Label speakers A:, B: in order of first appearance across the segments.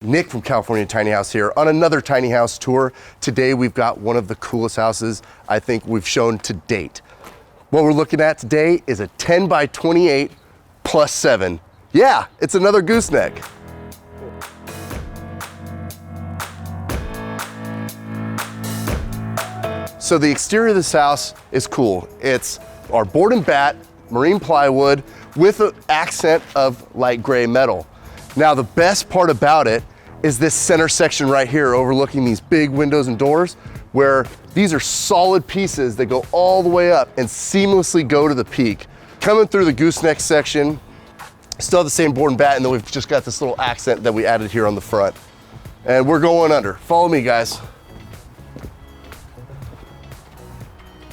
A: Nick from California Tiny House here on another tiny house tour. Today we've got one of the coolest houses I think we've shown to date. What we're looking at today is a 10 by 28 plus 7. Yeah, it's another gooseneck. So the exterior of this house is cool. It's our board and bat, marine plywood with an accent of light gray metal. Now the best part about it is this center section right here overlooking these big windows and doors, where these are solid pieces that go all the way up and seamlessly go to the peak. Coming through the gooseneck section, still have the same board and bat, and then we've just got this little accent that we added here on the front. And we're going under. Follow me, guys.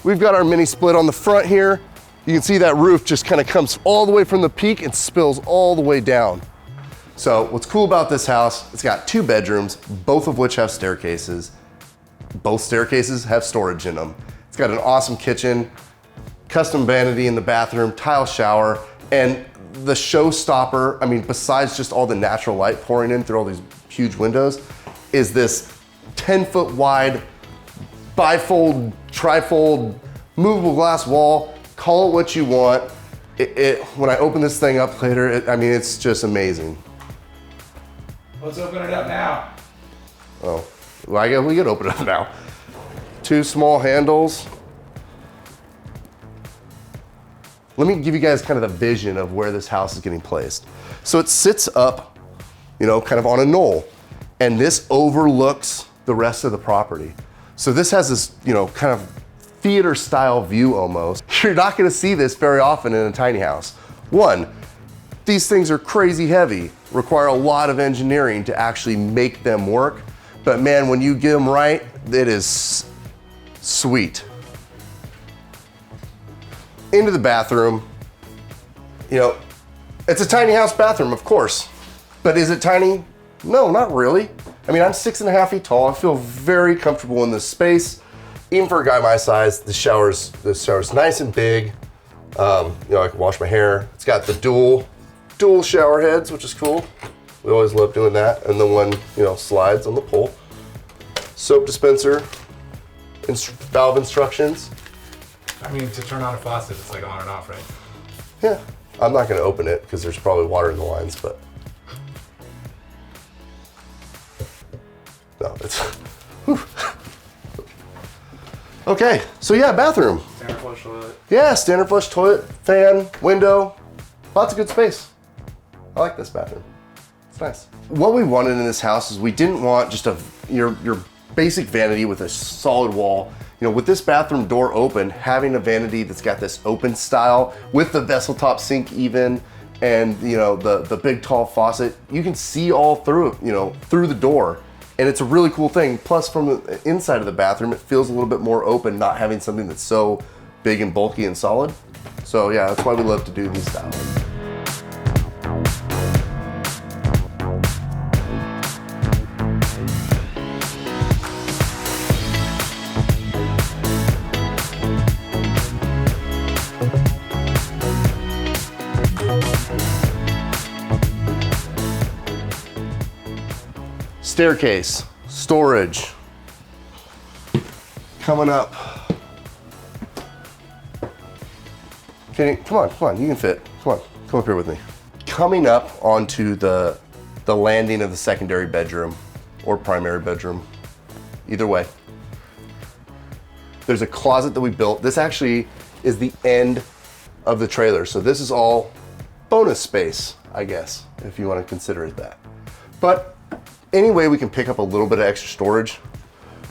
A: We've got our mini split on the front here. You can see that roof just kind of comes all the way from the peak and spills all the way down. So what's cool about this house, it's got 2 bedrooms, both of which have staircases. Both staircases have storage in them. It's got an awesome kitchen, custom vanity in the bathroom, tile shower, and the showstopper, I mean, besides just all the natural light pouring in through all these huge windows, is this 10-foot wide, bifold, trifold, movable glass wall. Call it what you want. When I open this thing up later, I mean, it's just amazing.
B: Let's open it up now.
A: Oh, well, I guess we can open it up now. 2 small handles. Let me give you guys kind of the vision of where this house is getting placed. So it sits up, you know, kind of on a knoll, and this overlooks the rest of the property. So this has this, you know, kind of theater style view almost. You're not gonna see this very often in a tiny house. One, these things are crazy heavy, require a lot of engineering to actually make them work. But man, when you get them right, it is sweet. Into the bathroom. You know, it's a tiny house bathroom, of course. But is it tiny? No, not really. I mean, I'm 6.5 feet tall. I feel very comfortable in this space. Even for a guy my size, the shower's nice and big. You know, I can wash my hair. It's got the dual shower heads, which is cool. We always love doing that. And the one, you know, slides on the pole. Soap dispenser, valve instructions.
B: I mean, to turn on a faucet, it's like on and off, right?
A: Yeah, I'm not gonna open it because there's probably water in the lines, but. No, it's, whew. Okay, so yeah, bathroom.
B: Standard flush toilet.
A: Yeah, standard flush toilet, fan, window, lots of good space. I like this bathroom. It's nice. What we wanted in this house is we didn't want just your basic vanity with a solid wall. You know, with this bathroom door open, having a vanity that's got this open style with the vessel top sink even, and you know, the big tall faucet, you can see all through, you know, through the door. And it's a really cool thing. Plus from the inside of the bathroom, it feels a little bit more open, not having something that's so big and bulky and solid. So yeah, that's why we love to do these styles. Staircase, storage, coming up. Come on, you can fit. Come up here with me. Coming up onto the landing of the secondary bedroom or primary bedroom, either way. There's a closet that we built. This actually is the end of the trailer. So this is all bonus space, I guess, if you want to consider it that. But any way we can pick up a little bit of extra storage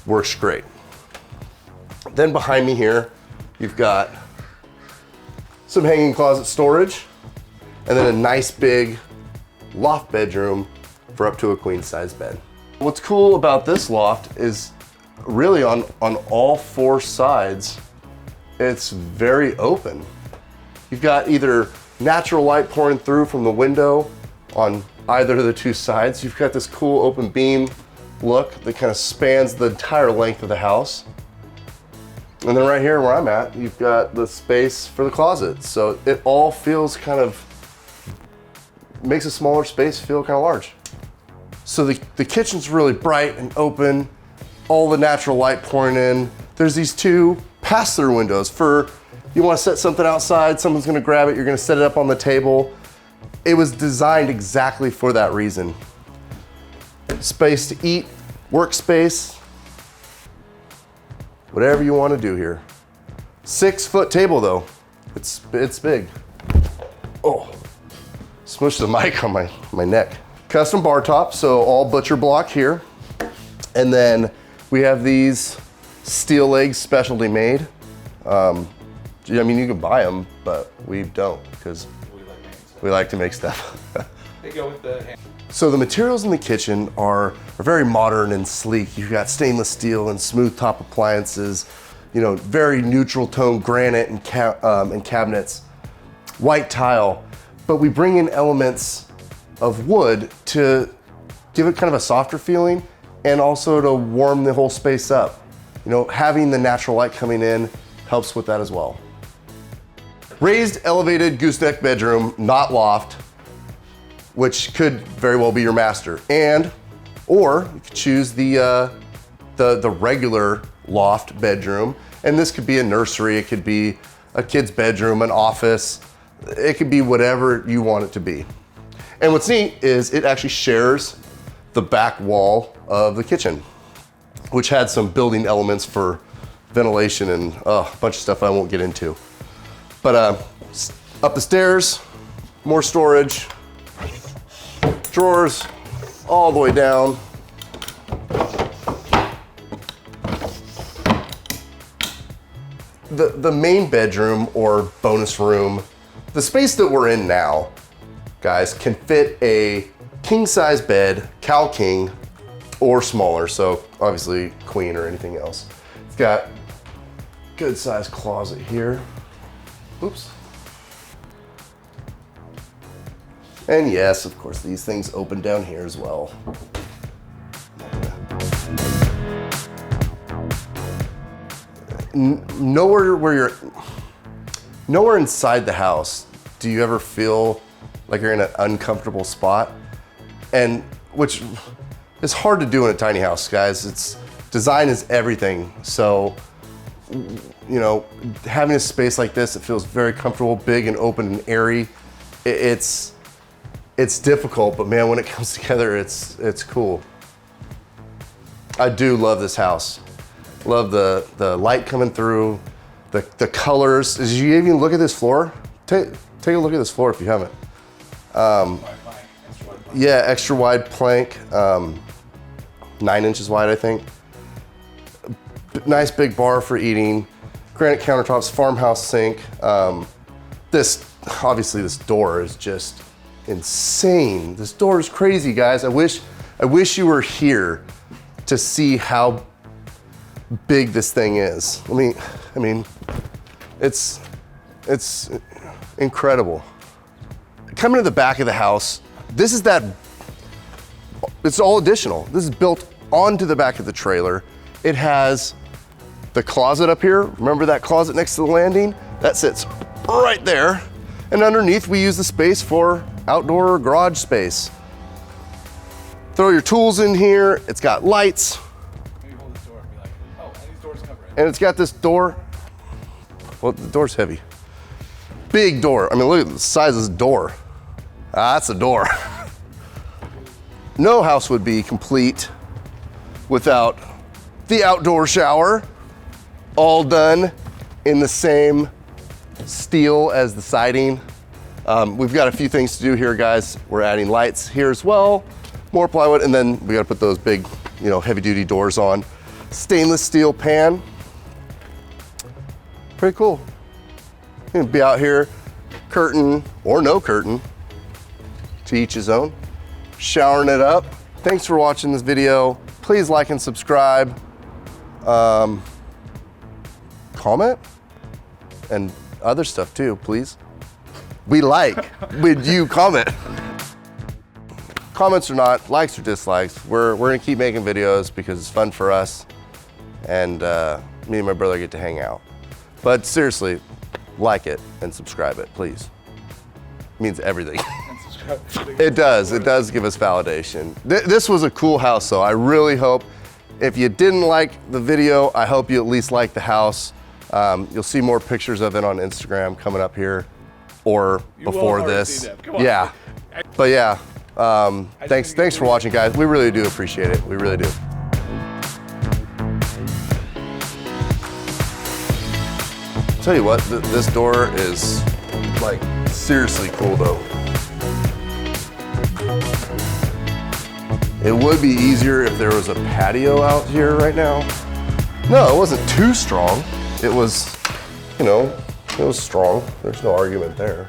A: works great. Then behind me here, you've got some hanging closet storage, and then a nice big loft bedroom for up to a queen size bed. What's cool about this loft is really on all 4 sides, it's very open. You've got either natural light pouring through from the window on either of the 2 sides. You've got this cool open beam look that kind of spans the entire length of the house. And then right here where I'm at, you've got the space for the closet. So it all feels kind of, makes a smaller space feel kind of large. So the kitchen's really bright and open, all the natural light pouring in. There's these two pass-through windows for, you wanna set something outside, someone's gonna grab it, you're gonna set it up on the table. It was designed exactly for that reason. Space to eat, workspace, whatever you wanna do here. 6-foot table though, it's big. Oh, smushed the mic on my neck. Custom bar top, so all butcher block here. And then we have these steel legs specialty made. I mean, you can buy them, but we don't because we like to make stuff.
B: They go with the hand.
A: So the materials in the kitchen are very modern and sleek. You've got stainless steel and smooth top appliances, you know, very neutral tone granite and cabinets, white tile, but we bring in elements of wood to give it kind of a softer feeling and also to warm the whole space up. You know, having the natural light coming in helps with that as well. Raised elevated gooseneck bedroom, not loft, which could very well be your master. Or you could choose the regular loft bedroom, and this could be a nursery, it could be a kid's bedroom, an office, it could be whatever you want it to be. And what's neat is it actually shares the back wall of the kitchen, which had some building elements for ventilation and a bunch of stuff I won't get into. But up the stairs, more storage, drawers all the way down. The main bedroom or bonus room, the space that we're in now, guys, can fit a king size bed, Cal King, or smaller, so obviously queen or anything else. It's got good sized closet here. Oops. And yes, of course, these things open down here as well. Nowhere inside the house do you ever feel like you're in an uncomfortable spot, and which is hard to do in a tiny house, guys. It's design is everything. So, you know, having a space like this, it feels very comfortable, big and open and airy. It's difficult, but man, when it comes together, it's cool. I do love this house. Love the light coming through, the colors. As you even look at this floor, take a look at this floor if you haven't. Yeah, extra wide plank, 9 inches wide, I think. Nice big bar for eating, granite countertops, farmhouse sink. Obviously this door is just insane. This door is crazy, guys. I wish you were here to see how big this thing is. I mean, it's incredible. Coming to the back of the house, it's all additional. This is built onto the back of the trailer. It has the closet up here. Remember that closet next to the landing? That sits right there. And underneath, we use the space for outdoor garage space. Throw your tools in here. It's got lights.
B: Maybe hold this door and be like, oh, and these doors cover it.
A: And it's got this door. Well, the door's heavy. Big door. I mean, look at the size of this door. That's a door. No house would be complete without the outdoor shower, all done in the same steel as the siding. We've got a few things to do here, guys. We're adding lights here as well, more plywood, and then we gotta put those big, you know, heavy duty doors on. Stainless steel pan. Pretty cool. You can be out here, curtain or no curtain, to each his own. Showering it up. Thanks for watching this video. Please like and subscribe. Comment and other stuff too, please. We like when you comment. Comments or not, likes or dislikes, we're gonna keep making videos because it's fun for us, and me and my brother get to hang out. But seriously, like it and subscribe it, please. It means everything. It does give us validation. This was a cool house though. I really hope, if you didn't like the video, I hope you at least like the house. You'll see more pictures of it on Instagram coming up here or before this. Yeah, but yeah, thanks for watching, guys. We really do appreciate it. We really do. Tell you what, this door is like seriously cool though. It would be easier if there was a patio out here right now. No, it wasn't too strong. It was, you know, it was strong. There's no argument there.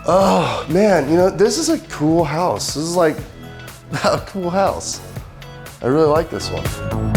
A: Oh man, you know, this is a cool house. This is like a cool house. I really like this one.